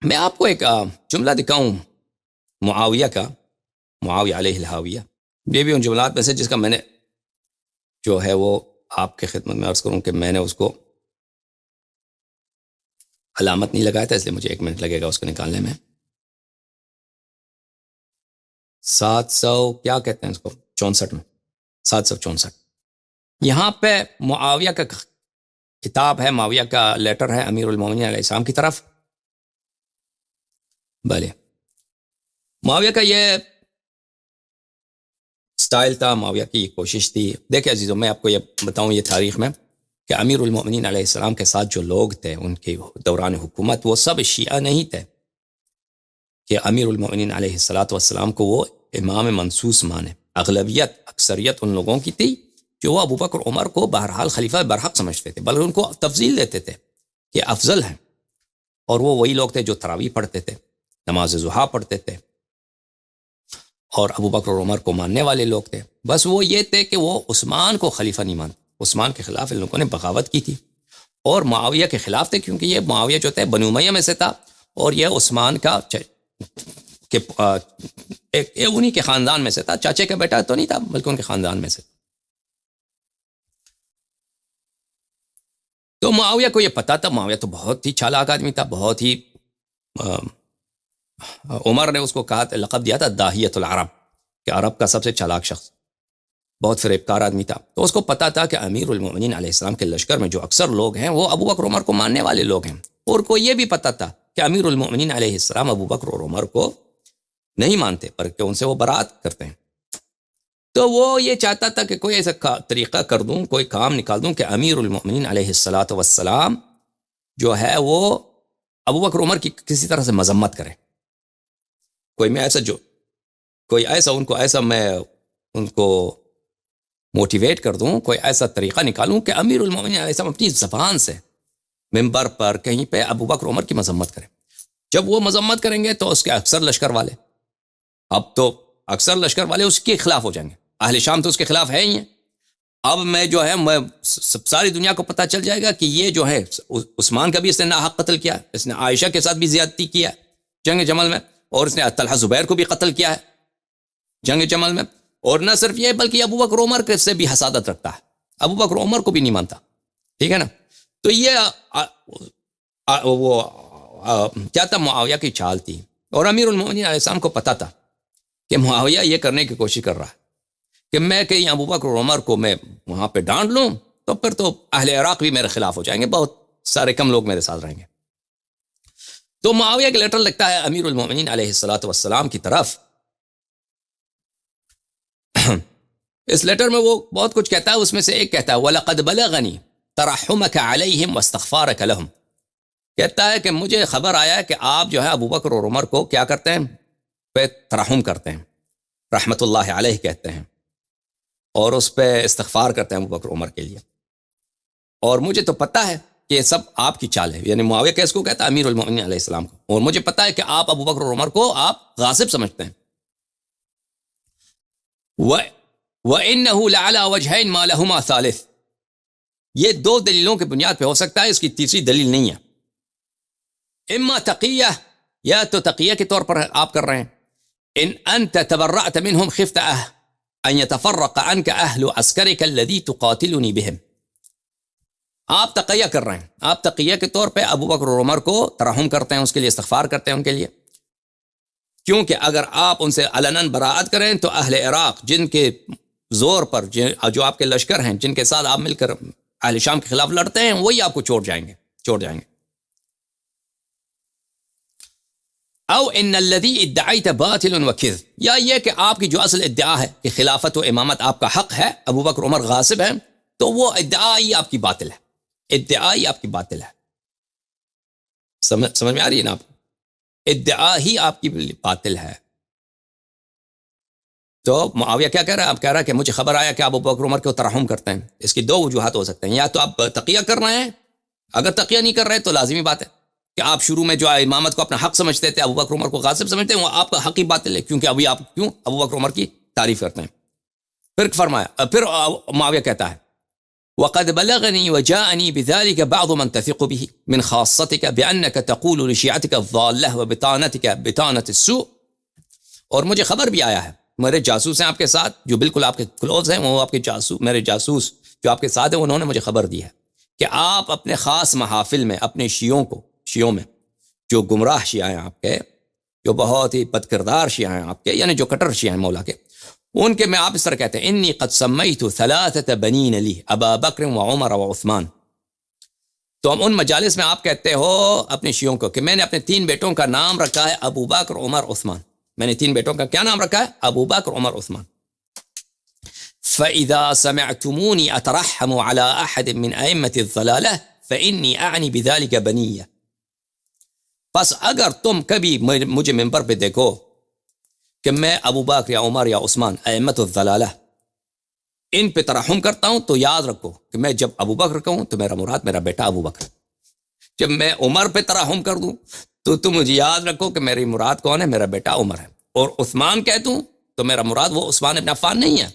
میں آپ کو ایک جملہ دکھاؤں معاویہ کا، معاویہ علیہ الہاویہ، یہ بھی ان جملات میں سے جس کا میں نے جو ہے وہ آپ کے خدمت میں عرض کروں کہ میں نے اس کو علامت نہیں لگایا تھا، اس لیے مجھے 1 منٹ لگے گا اس کو نکالنے میں۔ 700 کیا کہتے ہیں اس کو، 64 میں، 764 یہاں پہ معاویہ کا خطاب ہے، معاویہ کا لیٹر ہے امیر المومنین علیہ السلام کی طرف۔ بھلے معاویہ کا یہ سٹائل تھا، معاویہ کی یہ کوشش تھی۔ دیکھیں عزیزوں، میں آپ کو یہ بتاؤں یہ تاریخ میں کہ امیر المومنین علیہ السلام کے ساتھ جو لوگ تھے ان کے دوران حکومت، وہ سب شیعہ نہیں تھے کہ امیر المومنین علیہ السلام کو وہ امام منصوص مانے۔ اغلبیت، اکثریت ان لوگوں کی تھی جو وہ ابو بکر عمر کو بہرحال خلیفہ برحق سمجھتے تھے، بلکہ ان کو تفضیل دیتے تھے کہ افضل ہیں، اور وہ وہی لوگ تھے جو تراویح پڑھتے تھے، نماز ضحیٰ پڑھتے تھے، اور ابو بکر اور عمر کو ماننے والے لوگ تھے۔ بس وہ یہ تھے کہ وہ عثمان کو خلیفہ نہیں مانتے، عثمان کے خلاف ان لوگوں نے بغاوت کی تھی، اور معاویہ کے خلاف تھے، کیونکہ یہ معاویہ جو تھے بنو امیہ میں سے تھا، اور یہ عثمان کا انہی کے خاندان میں سے تھا، چاچے کا بیٹا تو نہیں تھا بلکہ ان کے خاندان میں سے۔ تو معاویہ کو یہ پتا تھا، معاویہ تو بہت ہی چالاک آدمی تھا، بہت ہی عمر نے اس کو کہا، لقب دیا تھا داہیۃ العرب، کہ عرب کا سب سے چالاک شخص، بہت فریب کار آدمی تھا۔ تو اس کو پتا تھا کہ امیر المومنین علیہ السلام کے لشکر میں جو اکثر لوگ ہیں وہ ابو بکر عمر کو ماننے والے لوگ ہیں، اور کو یہ بھی پتا تھا کہ امیر المومنین علیہ السلام ابو بکر اور عمر کو نہیں مانتے بلکہ ان سے وہ برات کرتے ہیں۔ تو وہ یہ چاہتا تھا کہ کوئی ایسا طریقہ کر دوں، کوئی کام نکال دوں کہ امیر المومنین علیہ السلام جو ہے وہ ابو بکر عمر کی کسی طرح سے مذمت کرے، میں ان کو موٹیویٹ کر دوں، کوئی ایسا طریقہ نکالوں کہ امیر المومنین علیہ السلام اپنی زبان سے ممبر پر کہیں پہ ابو بکر عمر کی مذمت کریں۔ جب وہ مذمت کریں گے تو اس کے اکثر لشکر والے، اب تو اکثر لشکر والے اس کے خلاف ہو جائیں گے، اہل شام تو اس کے خلاف ہے ہی ہیں۔ اب میں جو ہے ساری دنیا کو پتہ چل جائے گا کہ یہ جو ہے عثمان کا بھی اس نے ناحق قتل کیا ہے، اس نے عائشہ کے ساتھ بھی زیادتی کیا ہے جنگ جمل میں، اور اس نے طلحہ زبیر کو بھی قتل کیا ہے جنگ جمل میں، اور نہ صرف یہ بلکہ ابو بکر عمر کے سے بھی حسادت رکھتا ہے، ابو بکر عمر کو بھی نہیں مانتا، ٹھیک ہے نا۔ تو یہ وہ کیا تھا، معاویہ کی چال تھی، اور امیر المومنین علیہ السلام کو پتا تھا کہ معاویہ یہ کرنے کی کوشش کر رہا ہے کہ میں کہیں ابو بکر اور عمر کو میں وہاں پہ ڈانٹ لوں تو پھر تو اہل عراق بھی میرے خلاف ہو جائیں گے، بہت سارے کم لوگ میرے ساتھ رہیں گے۔ تو معاویہ کا لیٹر لگتا ہے امیر المومنین علیہ السلام کی طرف۔ اس لیٹر میں وہ بہت کچھ کہتا ہے، اس میں سے ایک کہتا ہے وَلَقَدْ بَلَغَنِي تَرَحُّمَكَ عَلَيْهِمْ وَاسْتِغْفَارَكَ لَهُمْ، کہتا ہے کہ مجھے خبر آیا ہے کہ آپ جو ہے ابو بکر اور عمر کو کیا کرتے ہیں، پہ ترحم کرتے ہیں، رحمت اللہ علیہ کہتے ہیں، اور اس پہ استغفار کرتے ہیں ابو بکر عمر کے لیے، اور مجھے تو پتہ ہے کہ یہ سب آپ کی چال ہے، یعنی معاویہ کیس کو کہتا ہے امیر المومنین علیہ السلام کو، اور مجھے پتہ ہے کہ آپ ابو بکر اور عمر کو آپ غاصب سمجھتے ہیں۔ وَإِنَّهُ لَعَلَى وَجْهَيْنِ مَا لَهُمَا ثَالِث، یہ دو دلیلوں کی بنیاد پہ ہو سکتا ہے، اس کی تیسری دلیل نہیں ہے۔ اما تقیہ، یا تو تقیہ کے طور پر آپ کر رہے ہیں، ان انت تبرأت منهم خفت ان يتفرق عنك اهل عسكرك الذي تقاتلني بهم، آپ تقیہ کر رہے ہیں، آپ تقیہ کے طور پہ ابو بکر اور عمر کو ترحم کرتے ہیں، اس کے لیے استغفار کرتے ہیں ان کے لیے، کیونکہ اگر آپ ان سے علناً براءت کریں تو اہل عراق جن کے زور پر جو آپ کے لشکر ہیں، جن کے ساتھ آپ مل کر اہل شام کے خلاف لڑتے ہیں، وہی آپ کو چھوڑ جائیں گے۔ او ان الذي ادعيت باطل وكذب، یا یہ کہ آپ کی جو اصل ادعا ہے کہ خلافت و امامت آپ کا حق ہے، ابو بکر عمر غاصب ہیں، تو وہ ادعا ہی آپ کی باطل ہے، ادعا ہی آپ کی باطل ہے۔ سمجھ میں آ رہی ہے نا آپ کو؟ ادعا ہی آپ کی باطل ہے۔ تو معاویہ کیا کہہ رہا ہے؟ آپ کہہ رہا ہے کہ مجھے خبر آیا کہ آپ ابو بکر عمر کو ترحم کرتے ہیں۔ اس کی دو وجوہات ہو سکتے ہیں، یا تو آپ تقیہ کر رہے ہیں، اگر تقیہ نہیں کر رہے تو لازمی بات ہے کہ آپ شروع میں جو امامت کو اپنا حق سمجھتے تھے، ابو بکر عمر کو غاصب سمجھتے ہیں، وہ آپ کا حق ہی باطل ہے، کیونکہ ابھی آپ کیوں ابو بکر عمر کی تعریف کرتے ہیں۔ پھر فرمایا، پھر معاویہ کہتا ہے وقد بلغني وجاءني بذلك بعض من تثق به من خاصتك بأنك تقول لشيعتك الضالة وبطانتك بطانة السوء. اور مجھے خبر بھی آیا ہے، میرے جاسوس ہیں آپ کے ساتھ جو بالکل آپ کے کلوز ہیں، وہ آپ کے جاسوس، میرے جاسوس جو آپ کے ساتھ ہیں، انہوں نے مجھے خبر دی ہے کہ آپ اپنے خاص محافل میں اپنے شیعوں میں جو گمراہ شیعہ ہیں آپ کے، جو بہت ہی بد کردار شیعہ ہیں آپ کے، یعنی جو کٹر شیعہ ہیں مولا کے، ان کے میں آپ اس طرح کہتے ہیں انی قد سمیت ثلاثة بنین لی ابا بکر و عمر و عثمان. تو ہم ان مجالس میں آپ کہتے ہو اپنے شیعوں کو کہ میں نے اپنے 3 بیٹوں کا نام رکھا ہے ابو بکر، عمر، عثمان. میں نے 3 بیٹوں کا کیا نام رکھا ہے؟ ابو بکر، عمر، عثمان. فَإِذَا سَمِعْتُمُونِي أَتَرَحَّمُ عَلَىٰ أَحَدٍ مِّنْ أَئِمَّةِ الضَّلَالَةِ فَإِنِّي أَعْنِي بِذَلِكَ بَنِيَّ. پس اگر تم کبھی مجھے منبر پہ دیکھو کہ میں ابو بکر یا عمر یا عثمان ائمۃ الضلالہ ان پہ ترحم کرتا ہوں، تو یاد رکھو کہ میں جب ابو بکر کہوں تو میرا مراد میرا بیٹا ابو بکر. جب میں عمر پہ ترحم کر دوں تو تم مجھے یاد رکھو کہ میری مراد کون ہے؟ میرا بیٹا عمر ہے. اور عثمان کہہ دوں تو میرا مراد وہ عثمان ابن عفان نہیں ہے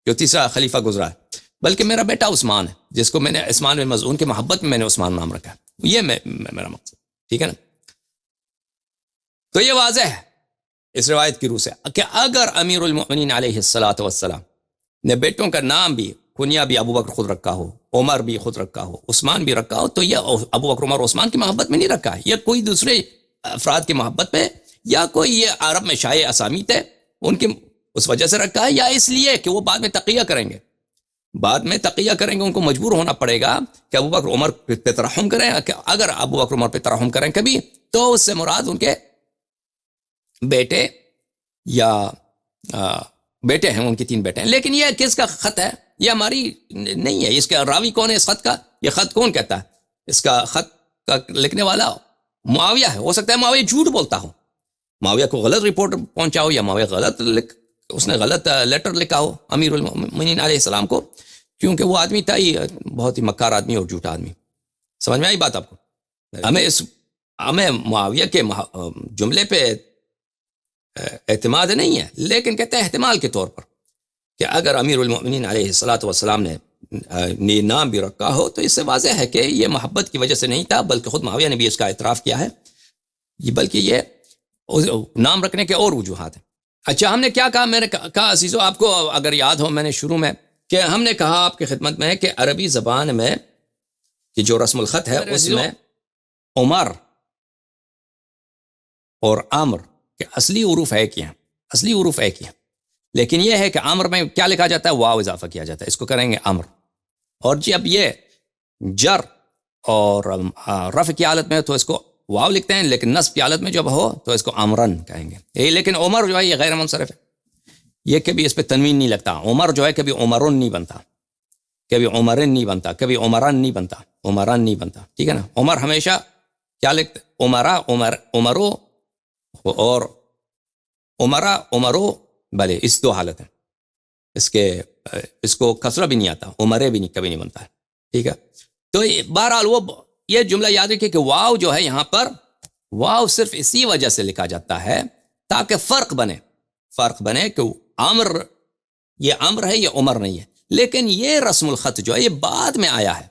جو تیسرا خلیفہ گزرا ہے، بلکہ میرا بیٹا عثمان ہے جس کو میں نے عثمان بن مظعون کی محبت میں نے عثمان نام رکھا ہے. یہ میرا مقصد، ٹھیک ہے نا؟ تو یہ واضح ہے اس روایت کی روح سے کہ اگر امیر المؤمنین علیہ الصلوۃ والسلام نے بیٹوں کا نام بھی، کنیا بھی ابو بکر خود رکھا ہو، عمر بھی خود رکھا ہو، عثمان بھی رکھا ہو، تو یہ ابو بکر، عمر، عثمان کی محبت میں نہیں رکھا ہے، یہ کوئی دوسرے افراد کی محبت میں، یا کوئی یہ عرب میں شائع اسامی تھے ان کی اس وجہ سے رکھا ہے، یا اس لیے کہ وہ بعد میں تقیہ کریں گے، ان کو مجبور ہونا پڑے گا کہ ابو بکر عمر پہ ترحم کریں. اگر ابو بکر عمر پہ ترحم کریں کبھی تو اس سے مراد ان کے بیٹے یا بیٹے ہیں، ان کی 3 بیٹے ہیں. لیکن یہ کس کا خط ہے؟ یہ ہماری نہیں ہے. اس کا راوی کون ہے اس خط کا؟ یہ خط کون کہتا ہے؟ اس کا خط کا لکھنے والا معاویہ ہے. ہو سکتا ہے معاویہ جھوٹ بولتا ہو، معاویہ کو غلط رپورٹ پہنچا ہو، یا معاویہ اس نے غلط لیٹر لکھا ہو امیر المؤمنین علیہ السلام کو، کیونکہ وہ آدمی تھا ہی بہت ہی مکار آدمی اور جھوٹا آدمی. سمجھ میں آئی بات آپ کو؟ ہمیں معاویہ کے جملے پہ اعتماد نہیں ہے، لیکن کہتے ہیں احتمال کے طور پر کہ اگر امیر المؤمنین علیہ الصلوۃ والسلام نے نام بھی رکھا ہو تو اس سے واضح ہے کہ یہ محبت کی وجہ سے نہیں تھا، بلکہ خود معاویہ نے بھی اس کا اعتراف کیا ہے، بلکہ یہ نام رکھنے کے اور وجوہات ہیں. اچھا، ہم نے کیا کہا؟ میں نے کہا عزیزو، آپ کو اگر یاد ہو میں نے شروع میں کہ ہم نے کہا آپ کی خدمت میں کہ عربی زبان میں کہ جو رسم الخط ہے اس میں عمر اور عمر کہ اصلی حروف ایک ہی ہیں، لیکن یہ ہے کہ عمر میں کیا لکھا جاتا ہے؟ واو اضافہ کیا جاتا ہے، اس کو کریں گے عمر. اور جب یہ جر اور رفع کی حالت میں ہے تو اس کو واو لکھتے ہیں، لیکن نصب کی حالت میں جب ہو تو اس کو عمرن کہیں گے. لیکن عمر جو ہے یہ غیر منصرف ہے، یہ کبھی اس پہ تنوین نہیں لگتا. عمر جو ہے کبھی عمرن نہیں بنتا، کبھی عمرن نہیں بنتا، کبھی عمران نہیں بنتا، عمران نہیں بنتا، ٹھیک ہے نا؟ عمر ہمیشہ کیا لکھتے؟ عمرو اور عمرو، بھلے اس 2 حالت ہیں، اس کو کسرہ بھی نہیں آتا، عمرے بھی نہیں کبھی نہیں بنتا ہے، ٹھیک ہے؟ تو بہرحال وہ یہ جملہ یاد رکھیے کہ واو جو ہے یہاں پر واو صرف اسی وجہ سے لکھا جاتا ہے تاکہ فرق بنے کہ عمر یہ عمر ہے، یہ عمر نہیں ہے. لیکن یہ رسم الخط جو ہے یہ بعد میں آیا ہے.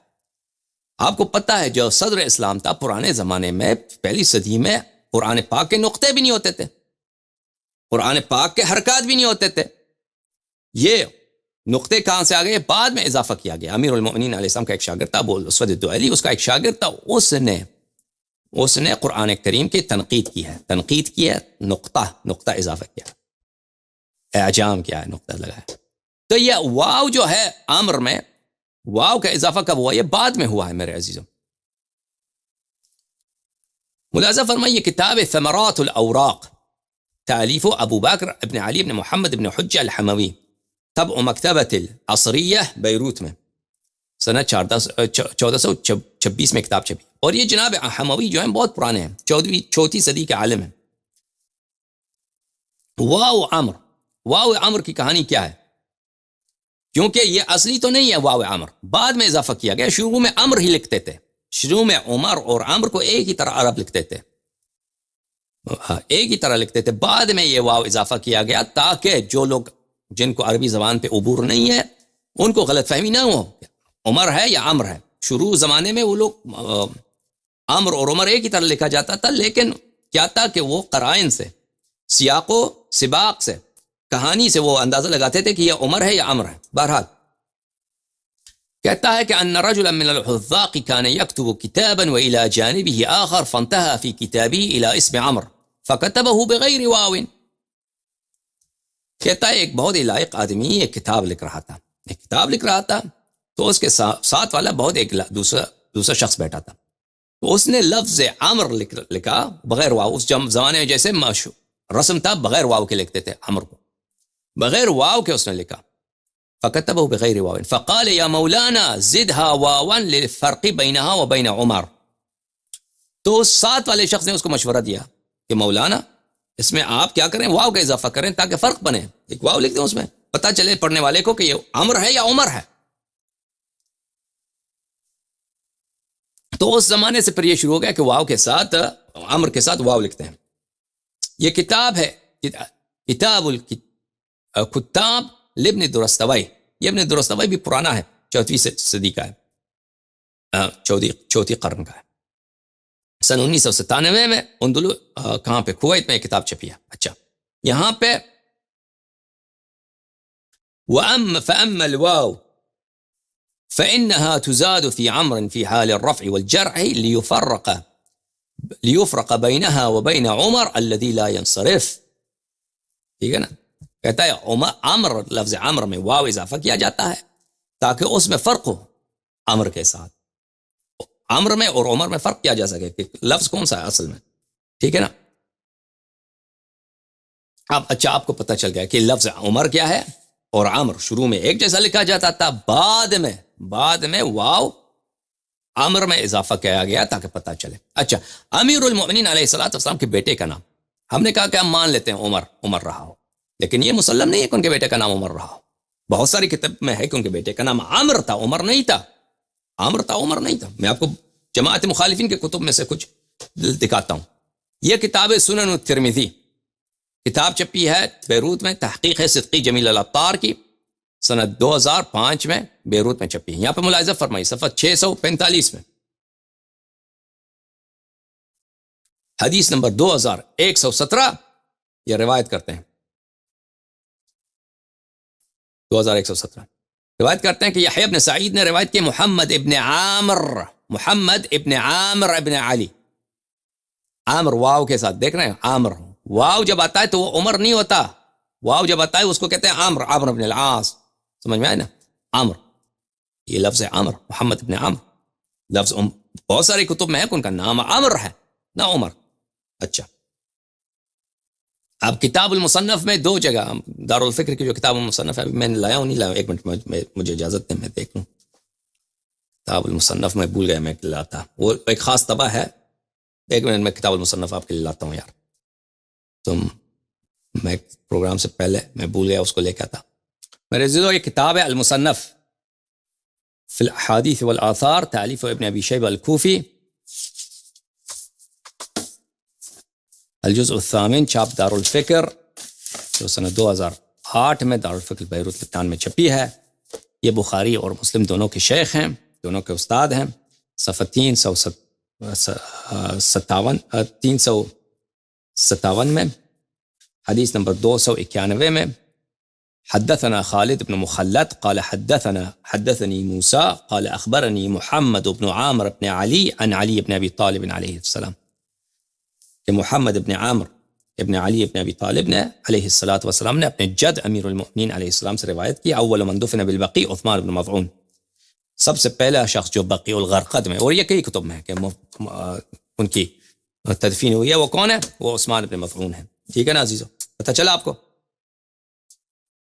آپ کو پتہ ہے جو صدر اسلام تھا پرانے زمانے میں، پہلی صدی میں، قرآن پاک کے نقطے بھی نہیں ہوتے تھے، قرآن پاک کے حرکات بھی نہیں ہوتے تھے. یہ نقطے کہاں سے آ گئے؟ بعد میں اضافہ کیا گیا. امیر المؤمنین علیہ السلام کا ایک شاگرد تھا ابو الاسود الدؤلی، اس کا ایک شاگرد تھا، اس نے قرآن کریم کی تنقید کی ہے، نقطہ اضافہ کیا، اعجام کیا ہے، نقطہ لگایا. تو یہ واو جو ہے عمر میں، واو کا اضافہ کب ہوا؟ یہ بعد میں ہوا ہے میرے عزیزوں. ملاحظہ فرمائیے کتاب ثمرات الاوراق تالیف ابو بکر ابن علی ابن محمد ابن حجہ الحموی، طبع مکتبۃ العصریہ بیروت میں سنہ 1426 میں کتاب چھپی. اور یہ جناب حموی جو ہیں بہت پرانے ہیں، 14ویں صدی کے عالم ہیں. واو عمر کی کہانی کیا ہے؟ کیونکہ یہ اصلی تو نہیں ہے واو عمر، بعد میں اضافہ کیا گیا. شروع میں عمر ہی لکھتے تھے، شروع میں عمر اور عمر کو ایک ہی طرح عرب لکھتے تھے، ایک ہی طرح لکھتے تھے. بعد میں یہ واو اضافہ کیا گیا تاکہ جو لوگ جن کو عربی زبان پہ عبور نہیں ہے ان کو غلط فہمی نہ ہو. عمر ہے یا عمر ہے. شروع زمانے میں وہ لوگ عمر اور عمر ایک ہی طرح لکھا جاتا تھا، لیکن کیا تھا کہ وہ قرائن سے، سیاق و سباق سے، کہانی سے وہ اندازہ لگاتے تھے کہ یہ عمر ہے یا عمر ہے. بہرحال کہتا ہے کہ ان رجلا من الحذاق كان يكتب كتابا والى جانبه آخر فانتهى في كتابه الى اسم عمرو فكتبه بغير واو. کہتا ہے ایک بہت ہی لائق آدمی ایک کتاب لکھ رہا تھا، تو اس کے ساتھ والا بہت ایک دوسرا شخص بیٹھا تھا، تو اس نے لفظ عمر لکھا بغیر واو. اس زمانے میں جیسے رسم تھا بغیر واو کے لکھتے تھے، عمر کو بغیر واو کے اس نے لکھا. فكتبه بغير واو فقال يا مولانا زدها واوا للفرق بينها وبين عمر. تو ساتھ والے شخص نے اس کو مشورہ دیا کہ مولانا اس میں آپ کیا کریں، واو کا اضافہ کریں تاکہ فرق بنے. ایک واو لکھ دیں، اس میں پتہ چلے پڑھنے والے کو کہ یہ عمر ہے یا عمر ہے. تو اس زمانے سے پھر یہ شروع ہو گیا کہ واو کے ساتھ، عمر کے ساتھ واو لکھتے ہیں. یہ کتاب ہے کتاب الکتاب لابن درستوی. یہ ابن درستوی بھی پرانا ہے، 4ویں صدی کا ہے، چوتھی قرن کا ہے. سن 1997 میں کہاں پہ، کویت میں یہ کتاب چھپی ہے. اچھا یہاں پہ فأما الواو فإنها تزاد في عمر في حال الرفع والجرع ليفرق بينها وبين عمر الذي لا ينصرف. ٹھیک ہے نا، کہتا ہے عمر، لفظ عمر میں واو اضافہ کیا جاتا ہے تاکہ اس میں فرق ہو عمر کے ساتھ. عمر میں اور عمر میں فرق کیا جا سکے کہ لفظ کون سا ہے اصل میں. ٹھیک ہے نا. اب اچھا آپ کو پتہ چل گیا کہ لفظ عمر کیا ہے اور عمر شروع میں ایک جیسا لکھا جاتا تھا، بعد میں واو عمر میں اضافہ کیا گیا تاکہ پتہ چلے. اچھا امیر المؤمنین علیہ الصلوۃ والسلام کے بیٹے کا نام، ہم نے کہا کہ ہم مان لیتے ہیں عمر رہا ہو، لیکن یہ مسلم نہیں ہے کہ ان کے بیٹے کا نام عمر رہا ہو. بہت ساری کتاب میں ہے کہ ان کے بیٹے کا نام عمر تھا، عمر نہیں تھا. عمر نہیں تھا. میں آپ کو جماعت مخالفین کے کتب میں سے کچھ دکھاتا ہوں. یہ کتاب سنن الترمذی، کتاب چھپی ہے بیروت میں، تحقیق ہے صدقی جمیل العطار کی، سنت 2005 میں بیروت میں چھپی ہے. یہاں پہ ملاحظہ فرمائی صفحہ 645 میں، حدیث نمبر 2117 یہ روایت کرتے ہیں. 2117 روایت کرتے ہیں کہ یحییٰ ابن سعید نے روایت کی محمد ابن عامر ابن علی. عامر واو کے ساتھ، دیکھ رہے ہیں عامر، واو جب آتا ہے تو وہ عمر نہیں ہوتا، واو جب آتا ہے اس کو کہتے ہیں عامر ابن العاص. سمجھ میں آئے نا، عامر، یہ لفظ ہے عامر، محمد ابن عامر. لفظ بہت ساری کتب میں ہے کہ ان کا نام عامر ہے نہ عمر. اچھا اب کتاب المصنف میں 2 جگہ، دارالفکر کی جو کتاب المصنف ہے میں نے لایا ہوں، نہیں لایا، ایک منٹ مجھے اجازت دیں میں دیکھ لوں. کتاب المصنف میں بھول گیا میں لاتا، وہ ایک خاص طبع ہے. ایک منٹ میں کتاب المصنف آپ کے لیے لاتا ہوں یار، میں پروگرام سے پہلے میں بھول گیا اس کو لے کے آتا. میرے عزیزو یہ کتاب ہے المصنف فی الاحادیث والآثار، تالیف ابن ابی شیبہ الکوفی، الجزء الثامن، چھاپ دارالفکر، جو سنہ 2008 میں دارالفکر بیروت لبنان میں چھپی ہے. یہ بخاری اور مسلم دونوں کے شیخ ہیں، دونوں کے استاد ہیں. صفحہ 357 میں، حدیث نمبر 291 میں، حدثنا خالد بن مخلد قال حدثني موسى قال اخبرني محمد بن عامر بن علي عن علي بن ابي طالب علیہ السلام، کہ محمد ابن عامر ابن علی ابن ابی طالب نے علیہ الصلوۃ والسلام نے اپنے جد امیر المؤمنین علیہ السلام سے روایت کی. اول من دفن بالبقیع عثمان بن مظعون، سب سے پہلا شخص جو بقیع الغرقد میں، اور یہ کئی کتب میں ہے کہ ان کی تدفین ہوئی ہے، وہ کون ہے؟ وہ عثمان بن مظعون ہے. ٹھیک ہے نا عزیزو، پتہ چلا آپ کو؟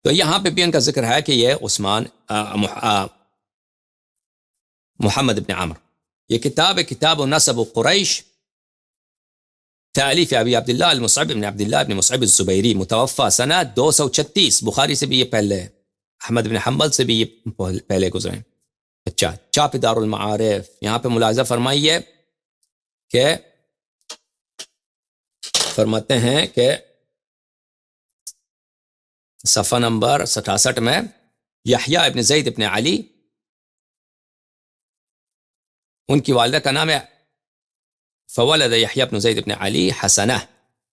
تو یہاں پہ بھی ان کا ذکر ہے کہ یہ عثمان محمد ابن عامر. یہ کتاب ہے کتاب نسب قریش، تالیف ابی عبداللہ المصعب بن عبداللہ بن مصعب الزبیری، متوفى سنہ 236. بخاری سے بھی یہ پہلے، احمد بن حنبل سے بھی یہ پہلے گزرے. اچھا چاپ دار المعارف، یہاں پہ ملاحظہ فرمائیے کہ فرماتے ہیں کہ صفحہ نمبر 67 میں، یحییٰ ابن زید ابن علی ان کی والدہ کا نام ہے فولد یحییٰ بن زید بن علی حسنہ،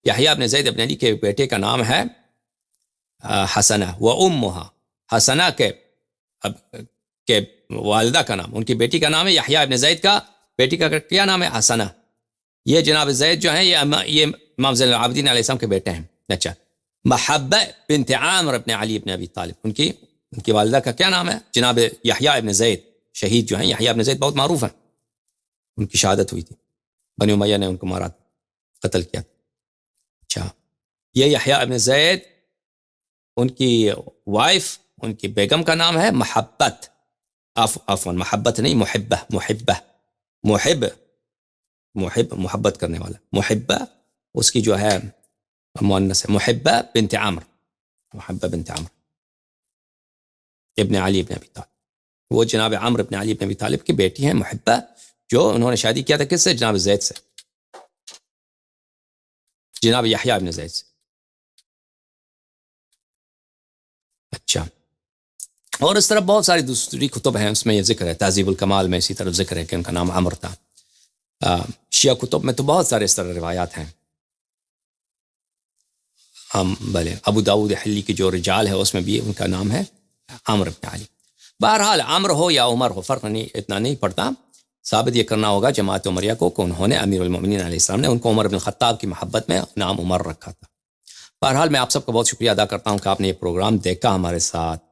یحییٰ بن زید بن علی کے بیٹے کا نام ہے حسنہ، وامھا حسنہ کے والدہ کا نام، ان کی بیٹی کا نام ہے یحییٰ بن زید کا بیٹی کا کیا نام ہے؟ حسنہ۔ یہ جناب زید جو ہیں یہ امام زین العابدین علیہ السلام کے بیٹے ہیں۔ اچھا، محبہ بنت عامر بن علی بن ابی طالب، ان کی والدہ کا کیا نام ہے؟ جناب یحییٰ بن زید، شہید جو ہیں یحییٰ بن زید بہت معروف ہیں، ان کی شہادت ہوئی تھی، بنی امیہ نے ان کو مارا، قتل کیا۔ اچھا، یہ یحییٰ بن زید، ان کی وائف، ان کی بیگم کا نام ہے محبت، عفوا محبت نہیں، محب محبت کرنے والا، محبہ اس کی جو ہے مؤنث ہے، محبہ بنت عمرو، محبہ بنت عمرو ابن علی ابن ابی طالب، وہ جناب عمرو ابن علی ابن ابی طالب کی بیٹی ہیں محبہ، جو انہوں نے شادی کیا تھا کس سے؟ جناب زید سے، جناب یحییٰ ابن زید سے۔ اچھا، اور اس طرح بہت ساری دوسری کتب ہیں، اس میں یہ ذکر ہے، تہذیب الکمال میں اسی طرح ذکر ہے کہ ان کا نام عمر تھا۔ شیعہ کتب میں تو بہت سارے اس طرح روایات ہیں، بلے ابو داؤد حلی کی جو رجال ہے اس میں بھی ان کا نام ہے عمرو بن علی۔ بہرحال عمرو ہو یا عمر ہو، فرق اتنا نہیں پڑتا، ثابت یہ کرنا ہوگا جماعت عمریہ کو کہ انہوں نے امیر المومنین علیہ السلام نے ان کو عمر بن الخطاب کی محبت میں نام عمر رکھا تھا۔ بہرحال میں آپ سب کا بہت شکریہ ادا کرتا ہوں کہ آپ نے یہ پروگرام دیکھا ہمارے ساتھ۔